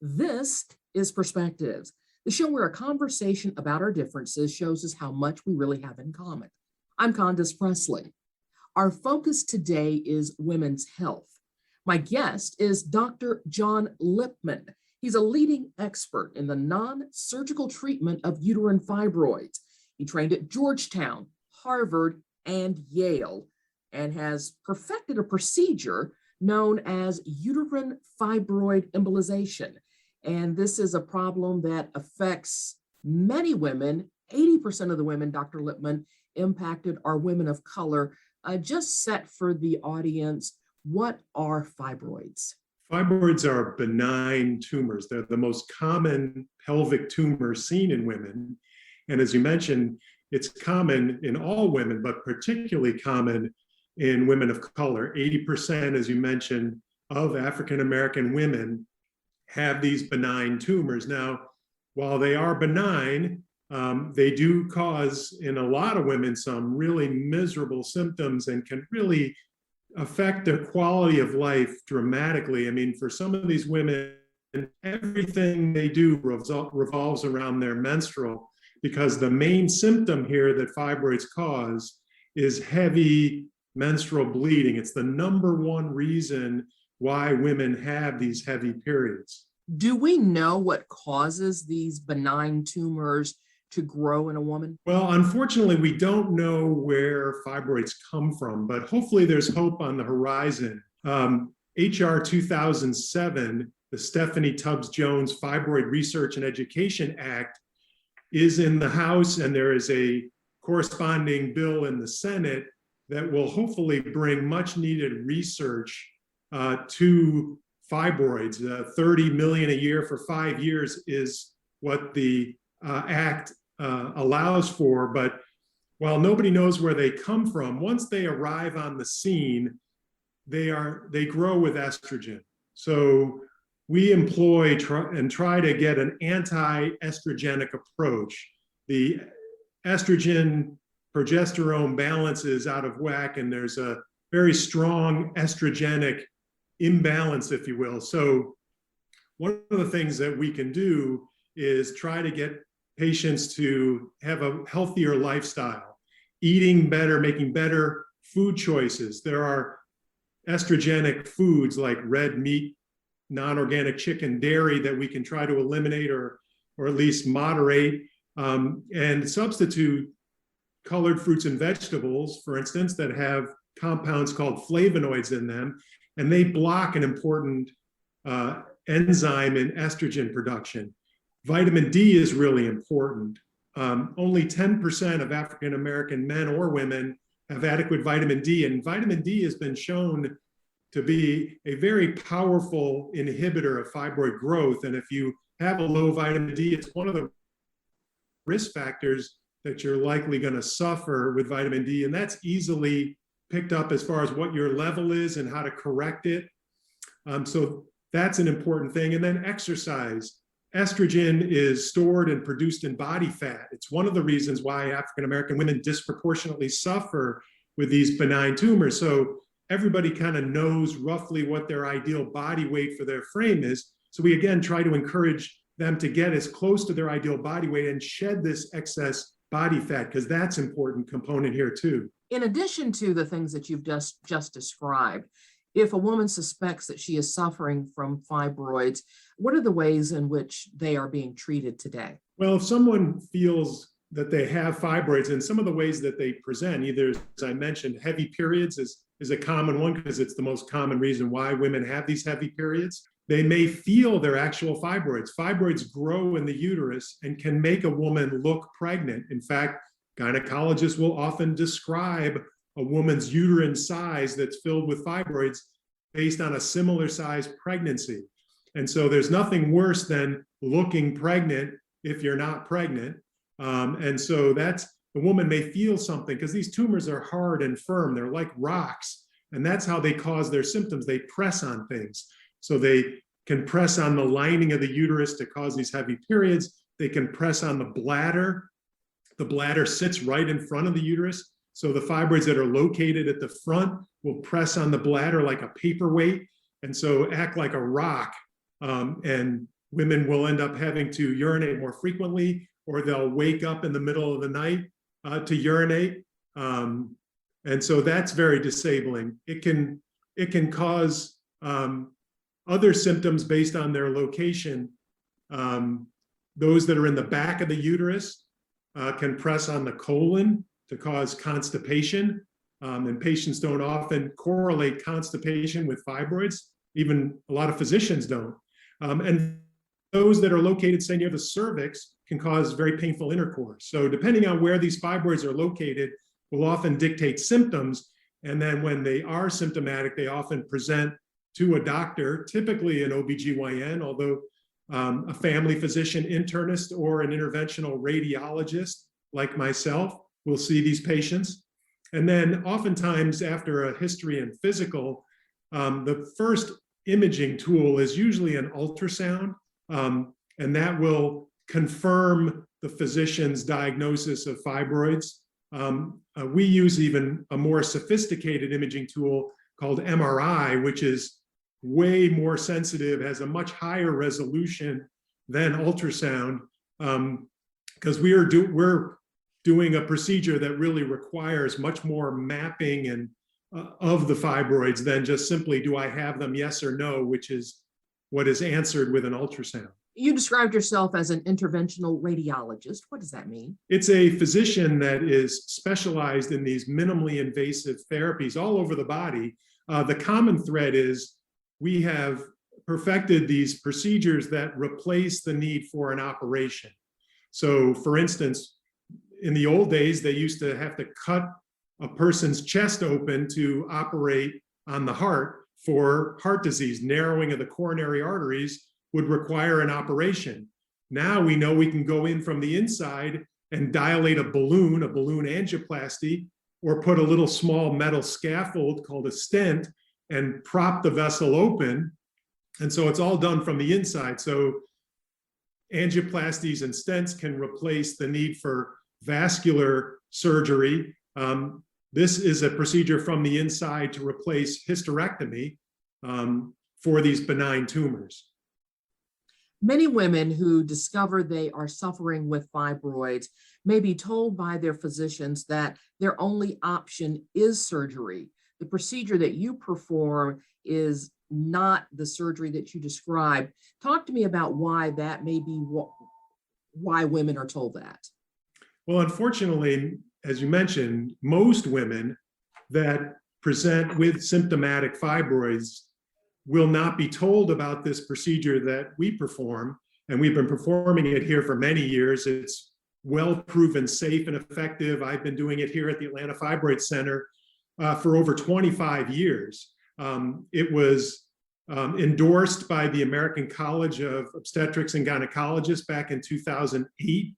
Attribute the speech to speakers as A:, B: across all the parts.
A: This is Perspectives, the show where a conversation about our differences shows us how much we really have in common. I'm Candace Presley. Our focus today is women's health. My guest is Dr. John Lipman. He's a leading expert in the non-surgical treatment of uterine fibroids. He trained at Georgetown, Harvard, and Yale, and has perfected a procedure known as uterine fibroid embolization. And this is a problem that affects many women. 80% of the women, Dr. Lipman, impacted are women of color. Just set for the audience, what are fibroids?
B: Fibroids are benign tumors. They're the most common pelvic tumor seen in women. And as you mentioned, it's common in all women, but particularly common in women of color. 80%, as you mentioned, of African-American women have these benign tumors. Now, while they are benign, they do cause, in a lot of women, some really miserable symptoms and can really affect their quality of life dramatically. I mean, for some of these women, everything they do revolves around their menstrual, because the main symptom here that fibroids cause is heavy menstrual bleeding. It's the number one reason why women have these heavy periods.
A: Do we know what causes these benign tumors to grow in a woman?
B: Well, unfortunately, we don't know where fibroids come from, but hopefully there's hope on the horizon. HR 2007, the Stephanie Tubbs Jones Fibroid Research and Education Act, is in the House, and there is a corresponding bill in the Senate that will hopefully bring much needed research to fibroids. 30 million a year for 5 years is what the act allows for. But while nobody knows where they come from, once they arrive on the scene, they grow with estrogen. So we employ and try to get an anti-estrogenic approach. The estrogen progesterone balance is out of whack, and there's a very strong estrogenic imbalance, if you will. So one of the things that we can do is try to get patients to have a healthier lifestyle, eating better, making better food choices. There are estrogenic foods like red meat, non-organic chicken, dairy that we can try to eliminate or at least moderate, and substitute colored fruits and vegetables, for instance, that have compounds called flavonoids in them, and they block an important enzyme in estrogen production. Vitamin D is really important. Only 10% of African-American men or women have adequate vitamin D, and vitamin D has been shown to be a very powerful inhibitor of fibroid growth. And if you have a low vitamin D, it's one of the risk factors that you're likely going to suffer with vitamin D, and that's easily picked up as far as what your level is and how to correct it. So that's an important thing. And then exercise. Estrogen is stored and produced in body fat. It's one of the reasons why African-American women disproportionately suffer with these benign tumors. So everybody kind of knows roughly what their ideal body weight for their frame is. So we, again, try to encourage them to get as close to their ideal body weight and shed this excess body fat, because that's an important component here too.
A: In addition to the things that you've just described, if a woman suspects that she is suffering from fibroids, what are the ways in which they are being treated today?
B: Well, if someone feels that they have fibroids, and some of the ways that they present, either, as I mentioned, heavy periods is a common one because it's the most common reason why women have these heavy periods. They may feel their actual fibroids. Fibroids grow in the uterus and can make a woman look pregnant. In fact, gynecologists will often describe a woman's uterine size that's filled with fibroids based on a similar size pregnancy. And so there's nothing worse than looking pregnant if you're not pregnant. And so that's, the woman may feel something, because these tumors are hard and firm. They're like rocks. And that's how they cause their symptoms. They press on things. So they can press on the lining of the uterus to cause these heavy periods. They can press on the bladder. The bladder sits right in front of the uterus. So the fibroids that are located at the front will press on the bladder like a paperweight, and so act like a rock and women will end up having to urinate more frequently, or they'll wake up in the middle of the night to urinate. And so that's very disabling. It can cause other symptoms based on their location. Those that are in the back of the uterus can press on the colon to cause constipation. And patients don't often correlate constipation with fibroids. Even a lot of physicians don't. And those that are located, say, near the cervix can cause very painful intercourse. So depending on where these fibroids are located will often dictate symptoms. And then when they are symptomatic, they often present to a doctor, typically an OBGYN, although a family physician, internist, or an interventional radiologist like myself will see these patients. And then oftentimes after a history and physical, the first imaging tool is usually an ultrasound, and that will confirm the physician's diagnosis of fibroids. We use even a more sophisticated imaging tool called MRI, which is way more sensitive, has a much higher resolution than ultrasound, because we're doing a procedure that really requires much more mapping and of the fibroids than just simply, do I have them, yes or no, which is what is answered with an ultrasound.
A: You described yourself as an interventional radiologist. What does that mean?
B: It's a physician that is specialized in these minimally invasive therapies all over the body. The common thread is we have perfected these procedures that replace the need for an operation. So for instance, in the old days, they used to have to cut a person's chest open to operate on the heart for heart disease. Narrowing of the coronary arteries would require an operation. Now we know we can go in from the inside and dilate a balloon angioplasty, or put a little small metal scaffold called a stent and prop the vessel open. And so it's all done from the inside. So angioplasties and stents can replace the need for vascular surgery. This is a procedure from the inside to replace hysterectomy for these benign tumors.
A: Many women who discover they are suffering with fibroids may be told by their physicians that their only option is surgery. The procedure that you perform is not the surgery that you described. Talk to me about why that may be why women are told that.
B: Well, unfortunately, as you mentioned, most women that present with symptomatic fibroids will not be told about this procedure that we perform, and we've been performing it here for many years. It's well proven safe and effective. I've been doing it here at the Atlanta Fibroid Center for over 25 years. It was endorsed by the American College of Obstetrics and Gynecologists back in 2008.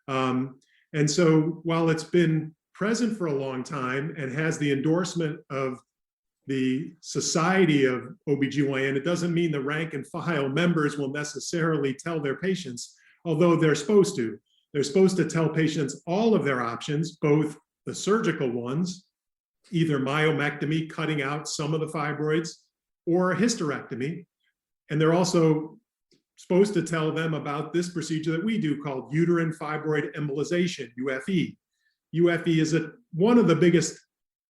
B: And so while it's been present for a long time and has the endorsement of the Society of OBGYN, it doesn't mean the rank and file members will necessarily tell their patients, although they're supposed to. They're supposed to tell patients all of their options, both the surgical ones, either myomectomy, cutting out some of the fibroids, or a hysterectomy. And they're also supposed to tell them about this procedure that we do called uterine fibroid embolization, UFE. UFE is one of the biggest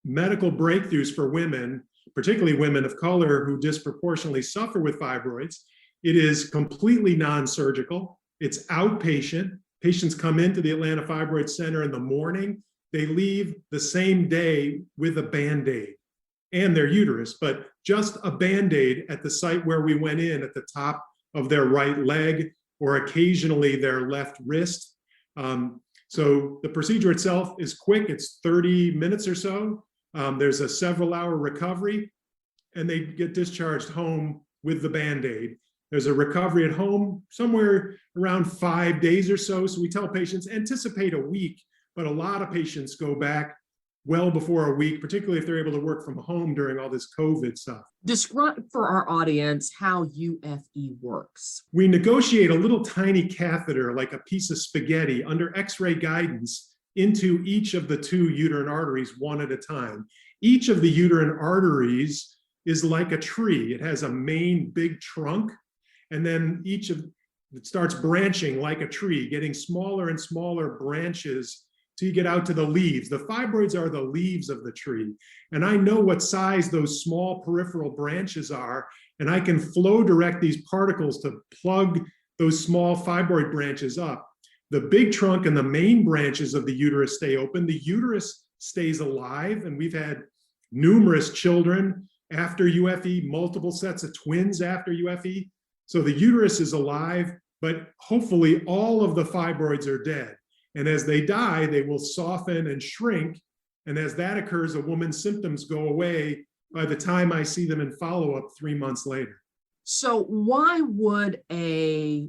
B: medical breakthroughs for women, particularly women of color who disproportionately suffer with fibroids. It is completely non-surgical. It's outpatient. Patients come into the Atlanta Fibroid Center in the morning. They leave the same day with a Band-Aid and their uterus, but just a Band-Aid at the site where we went in, at the top of their right leg, or occasionally their left wrist. So the procedure itself is quick. It's 30 minutes or so. There's a several-hour recovery, and they get discharged home with the Band-Aid. There's a recovery at home somewhere around 5 days or so. So we tell patients, anticipate a week, but a lot of patients go back well before a week, particularly if they're able to work from home during all this COVID stuff.
A: Describe for our audience how UFE works.
B: We negotiate a little tiny catheter, like a piece of spaghetti, under X-ray guidance into each of the 2 uterine arteries one at a time. Each of the uterine arteries is like a tree. It has a main big trunk, and then each of it starts branching like a tree, getting smaller and smaller branches till you get out to the leaves. The fibroids are the leaves of the tree. And I know what size those small peripheral branches are, and I can flow direct these particles to plug those small fibroid branches up. The big trunk and the main branches of the uterus stay open. The uterus stays alive, and we've had numerous children after UFE, multiple sets of twins after UFE. So the uterus is alive, but hopefully all of the fibroids are dead. And as they die, they will soften and shrink. And as that occurs, a woman's symptoms go away by the time I see them in follow-up 3 months later.
A: So why would a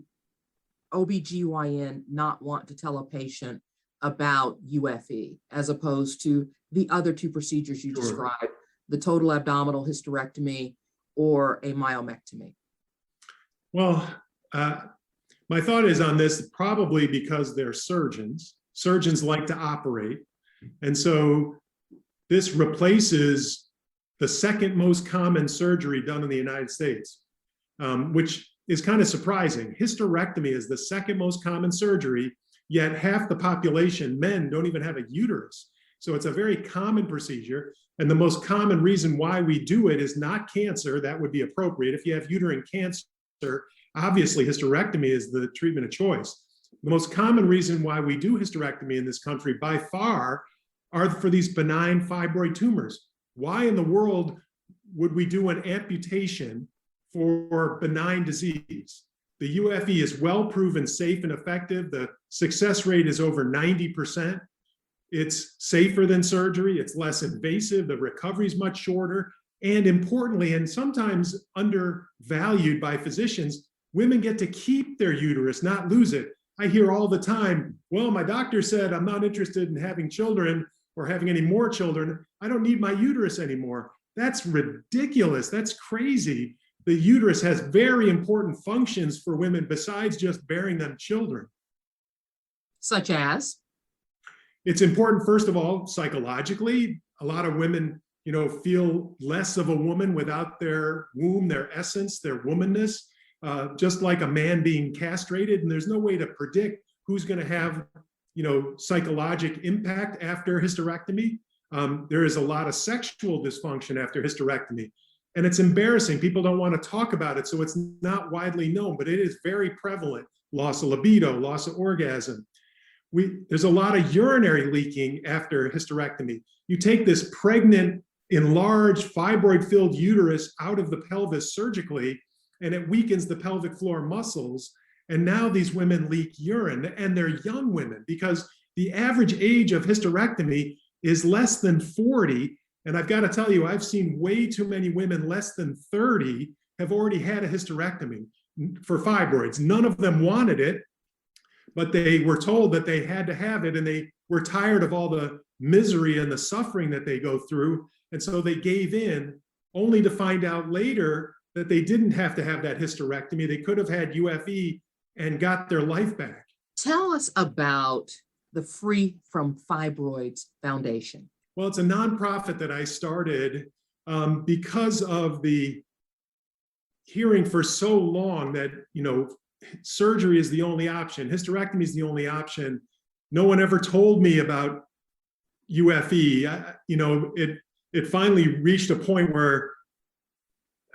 A: OBGYN not want to tell a patient about UFE as opposed to the other two procedures you described, the total abdominal hysterectomy or a myomectomy?
B: Well, my thought is on this, probably because they're surgeons. Surgeons like to operate. And so this replaces the second most common surgery done in the United States, which is kind of surprising. Hysterectomy is the second most common surgery, yet half the population, men, don't even have a uterus. So it's a very common procedure. And the most common reason why we do it is not cancer. That would be appropriate. If you have uterine cancer, obviously hysterectomy is the treatment of choice. The most common reason why we do hysterectomy in this country by far are for these benign fibroid tumors. Why in the world would we do an amputation for benign disease? The UFE is well proven safe and effective. The success rate is over 90%. It's safer than surgery. It's less invasive. The recovery is much shorter. And importantly, and sometimes undervalued by physicians, women get to keep their uterus, not lose it. I hear all the time, well, my doctor said I'm not interested in having children or having any more children. I don't need my uterus anymore. That's ridiculous. That's crazy. The uterus has very important functions for women besides just bearing them children.
A: Such as?
B: It's important, first of all, psychologically. A lot of women, feel less of a woman without their womb, their essence, their womanness, just like a man being castrated. And there's no way to predict who's going to have, psychologic impact after hysterectomy. There is a lot of sexual dysfunction after hysterectomy. And it's embarrassing. People don't want to talk about it, so it's not widely known, but it is very prevalent. Loss of libido, loss of orgasm. There's a lot of urinary leaking after hysterectomy. You take this pregnant, enlarged, fibroid-filled uterus out of the pelvis surgically, and it weakens the pelvic floor muscles. And now these women leak urine, and they're young women because the average age of hysterectomy is less than 40. And I've got to tell you, I've seen way too many women less than 30 have already had a hysterectomy for fibroids. None of them wanted it, but they were told that they had to have it, and they were tired of all the misery and the suffering that they go through. And so they gave in, only to find out later that they didn't have to have that hysterectomy. They could have had UFE and got their life back.
A: Tell us about the Free from Fibroids Foundation.
B: Well, it's a nonprofit that I started because of the hearing for so long that, surgery is the only option. Hysterectomy is the only option. No one ever told me about UFE. It finally reached a point where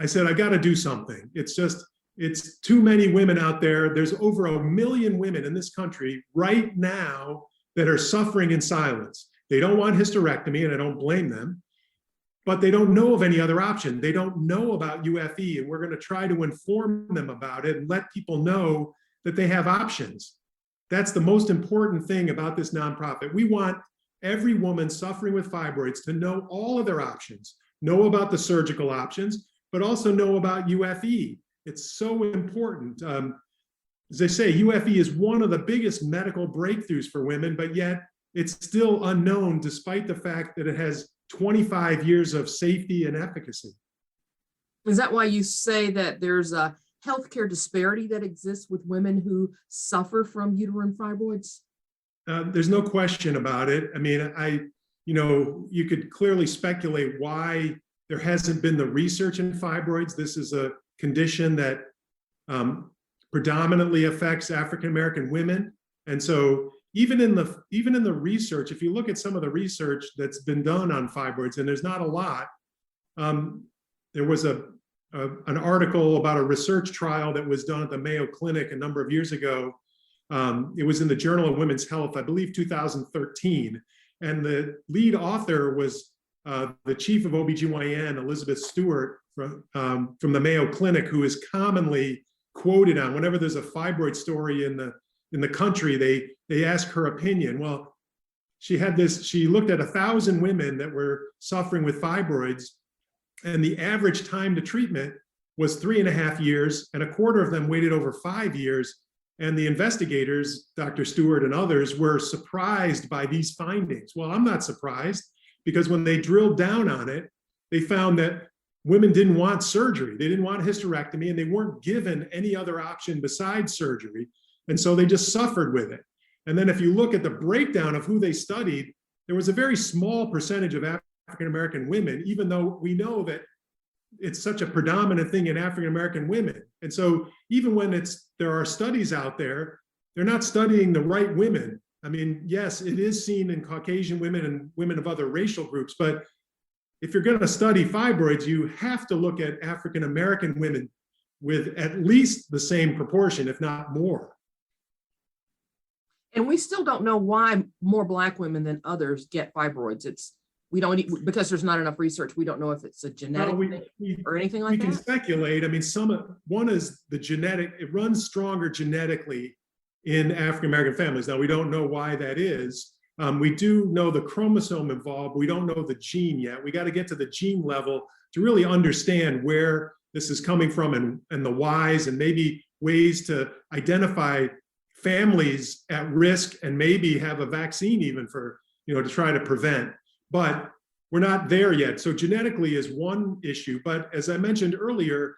B: I said, I got to do something. It's too many women out there. There's over 1 million women in this country right now that are suffering in silence. They don't want hysterectomy, and I don't blame them, but they don't know of any other option. They don't know about UFE, and we're going to try to inform them about it and let people know that they have options. That's the most important thing about this nonprofit. We want every woman suffering with fibroids to know all of their options, know about the surgical options, but also know about UFE. It's so important. As I say, UFE is one of the biggest medical breakthroughs for women, but yet it's still unknown despite the fact that it has 25 years of safety and efficacy.
A: Is that why you say that there's a healthcare disparity that exists with women who suffer from uterine fibroids?
B: There's no question about it. I mean, you could clearly speculate why there hasn't been the research in fibroids. This is a condition that predominantly affects African American women. And so even in the research, if you look at some of the research that's been done on fibroids, and there's not a lot, there was an article about a research trial that was done at the Mayo Clinic a number of years ago. It was in the Journal of Women's Health, I believe 2013. And the lead author was the chief of OBGYN, Elizabeth Stewart, from the Mayo Clinic, who is commonly quoted on whenever there's a fibroid story in the country, they ask her opinion. Well, she looked at 1,000 women that were suffering with fibroids, and the average time to treatment was 3.5 years, and a quarter of them waited over 5 years. And the investigators, Dr. Stewart and others, were surprised by these findings. Well, I'm not surprised, because when they drilled down on it, they found that women didn't want surgery. They didn't want hysterectomy, and they weren't given any other option besides surgery. And so they just suffered with it. And then if you look at the breakdown of who they studied, there was a very small percentage of African American women, even though we know that it's such a predominant thing in African American women. And so even when there are studies out there, they're not studying the right women. I mean, yes, it is seen in Caucasian women and women of other racial groups, but if you're going to study fibroids, you have to look at African American women with at least the same proportion, if not more.
A: And we still don't know why more Black women than others get fibroids. Because there's not enough research, we don't know if it's a genetic thing or anything like that.
B: We can speculate. I mean, one is the genetic, it runs stronger genetically in African American families. Now, we don't know why that is. We do know the chromosome involved, but we don't know the gene yet. We got to get to the gene level to really understand where this is coming from and the whys, and maybe ways to identify families at risk and maybe have a vaccine even for, to try to prevent. But we're not there yet. So genetically is one issue. But as I mentioned earlier,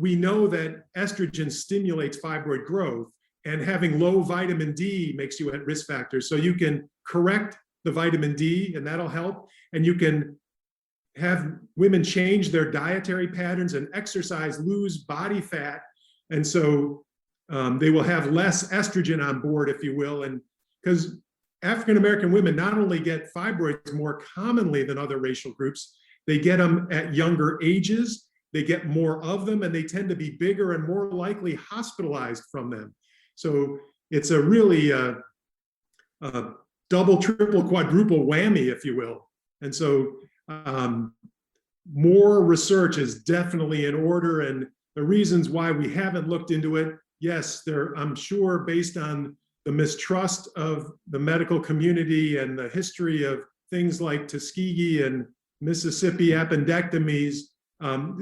B: we know that estrogen stimulates fibroid growth, and having low vitamin D makes you at risk factors. So you can correct the vitamin D, and that'll help. And you can have women change their dietary patterns and exercise, lose body fat. And so they will have less estrogen on board, if you will. And because African American women not only get fibroids more commonly than other racial groups, they get them at younger ages, they get more of them, and they tend to be bigger and more likely hospitalized from them. So it's a really double, triple, quadruple whammy, if you will. And so more research is definitely in order, and the reasons why we haven't looked into it, yes, I'm sure based on the mistrust of the medical community and the history of things like Tuskegee and Mississippi appendectomies,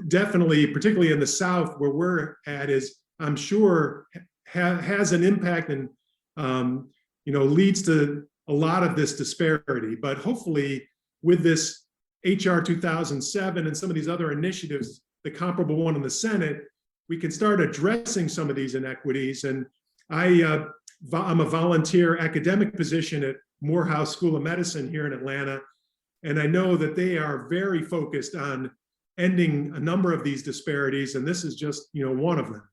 B: definitely, particularly in the South where we're at, is I'm sure has an impact and leads to a lot of this disparity. But hopefully with this HR 2007 and some of these other initiatives, the comparable one in the Senate, we can start addressing some of these inequities. And I'm a volunteer academic position at Morehouse School of Medicine here in Atlanta, and I know that they are very focused on ending a number of these disparities, and this is just one of them.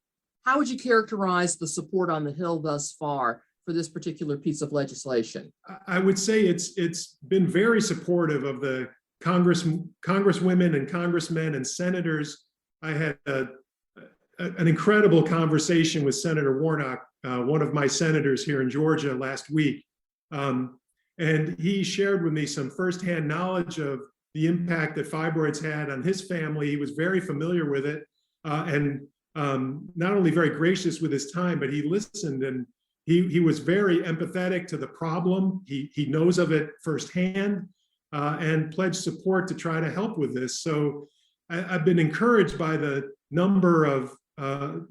A: How would you characterize the support on the Hill thus far for this particular piece of legislation?
B: I would say it's been very supportive of the congresswomen and congressmen and senators. I had an incredible conversation with Senator Warnock, one of my senators here in Georgia, last week. And he shared with me some firsthand knowledge of the impact that fibroids had on his family. He was very familiar with it, and not only very gracious with his time, but he listened, and he was very empathetic to the problem. He knows of it firsthand, and pledged support to try to help with this. So I've been encouraged by the number of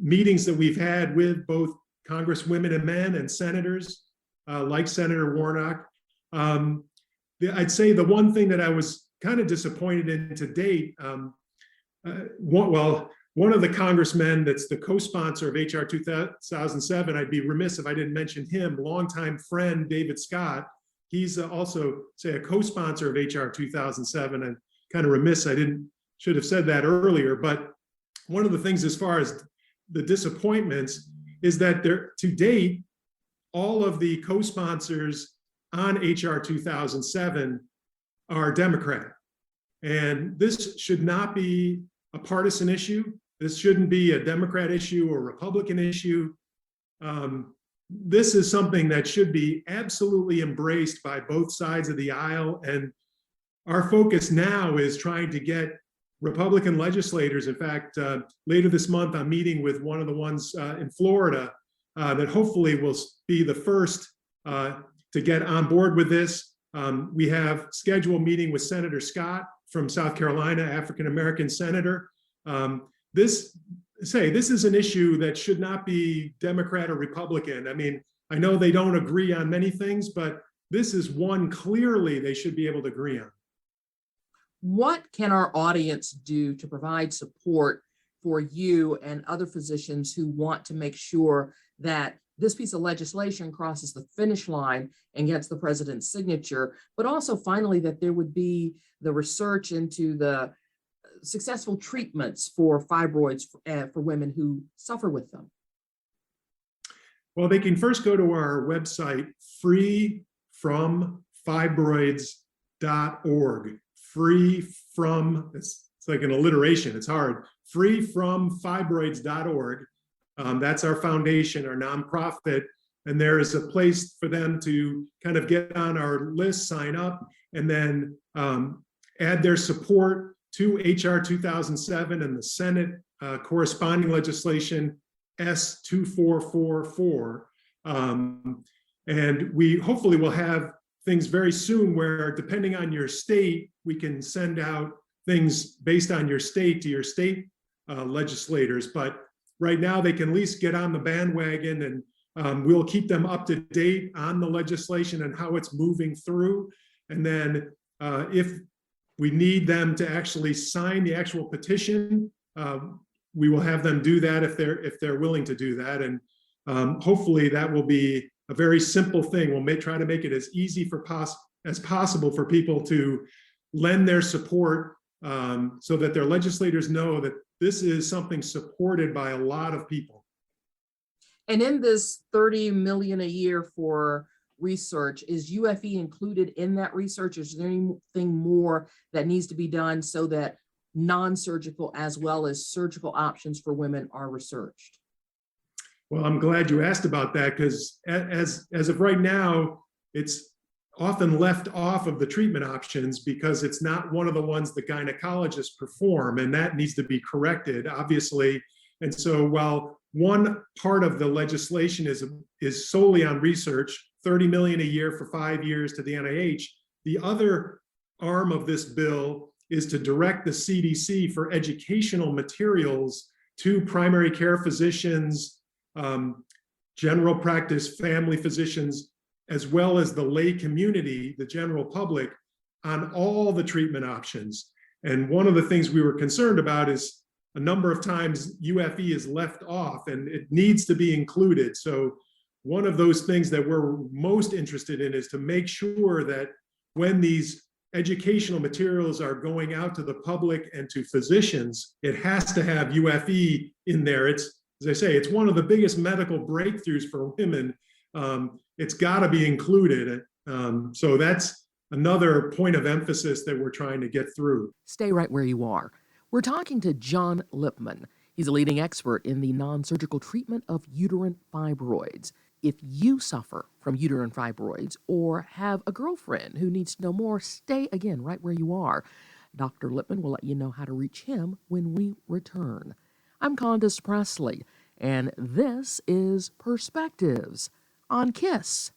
B: meetings that we've had with both congresswomen and men and senators like Senator Warnock. I'd say the one thing that I was kind of disappointed in to date, one of the congressmen that's the co-sponsor of HR 2007, I'd be remiss if I didn't mention him, longtime friend David Scott. He's also, say, a co-sponsor of HR 2007, and kind of remiss, should have said that earlier. But one of the things as far as the disappointments is that there, to date, all of the co-sponsors on HR 2007 are Democrat. And this should not be a partisan issue. This shouldn't be a Democrat issue or Republican issue. This is something that should be absolutely embraced by both sides of the aisle. And our focus now is trying to get Republican legislators. In fact, later this month, I'm meeting with one of the ones in Florida that hopefully will be the first to get on board with this. We have scheduled a meeting with Senator Scott from South Carolina, African-American senator. This is an issue that should not be Democrat or Republican. I mean, I know they don't agree on many things, but this is one clearly they should be able to agree on.
A: What can our audience do to provide support for you and other physicians who want to make sure that this piece of legislation crosses the finish line and gets the president's signature, but also finally that there would be the research into the successful treatments for fibroids for women who suffer with them?
B: Well, they can first go to our website, freefromfibroids.org. Free from, it's like an alliteration, it's hard. Freefromfibroids.org. That's our foundation, our nonprofit. And there is a place for them to kind of get on our list, sign up, and then add their support to HR 2007 and the Senate corresponding legislation S2444. And we hopefully will have things very soon where, depending on your state, we can send out things based on your state to your state legislators. But right now, they can at least get on the bandwagon, and we'll keep them up to date on the legislation and how it's moving through. And then if we need them to actually sign the actual petition, we will have them do that if they're willing to do that. And hopefully that will be a very simple thing. We'll try to make it as easy as possible for people to lend their support so that their legislators know that this is something supported by a lot of people.
A: And in this $30 million a year for research, is UFE included in that research? Is there anything more that needs to be done so that non-surgical as well as surgical options for women are researched?
B: Well, I'm glad you asked about that, because as of right now, it's often left off of the treatment options because it's not one of the ones the gynecologists perform, and that needs to be corrected, obviously. And so while one part of the legislation is solely on research, $30 million a year for 5 years to the NIH, the other arm of this bill is to direct the CDC for educational materials to primary care physicians, general practice family physicians, as well as the lay community, the general public, on all the treatment options. And one of the things we were concerned about is a number of times UFE is left off, and it needs to be included. So one of those things that we're most interested in is to make sure that when these educational materials are going out to the public and to physicians, it has to have UFE in there. It's, as I say, it's one of the biggest medical breakthroughs for women. It's got to be included. So that's another point of emphasis that we're trying to get through.
A: Stay right where you are. We're talking to John Lipman. He's a leading expert in the non-surgical treatment of uterine fibroids. If you suffer from uterine fibroids or have a girlfriend who needs to know more, stay again right where you are. Dr. Lipman will let you know how to reach him when we return. I'm Candace Presley, and this is Perspectives on KISS.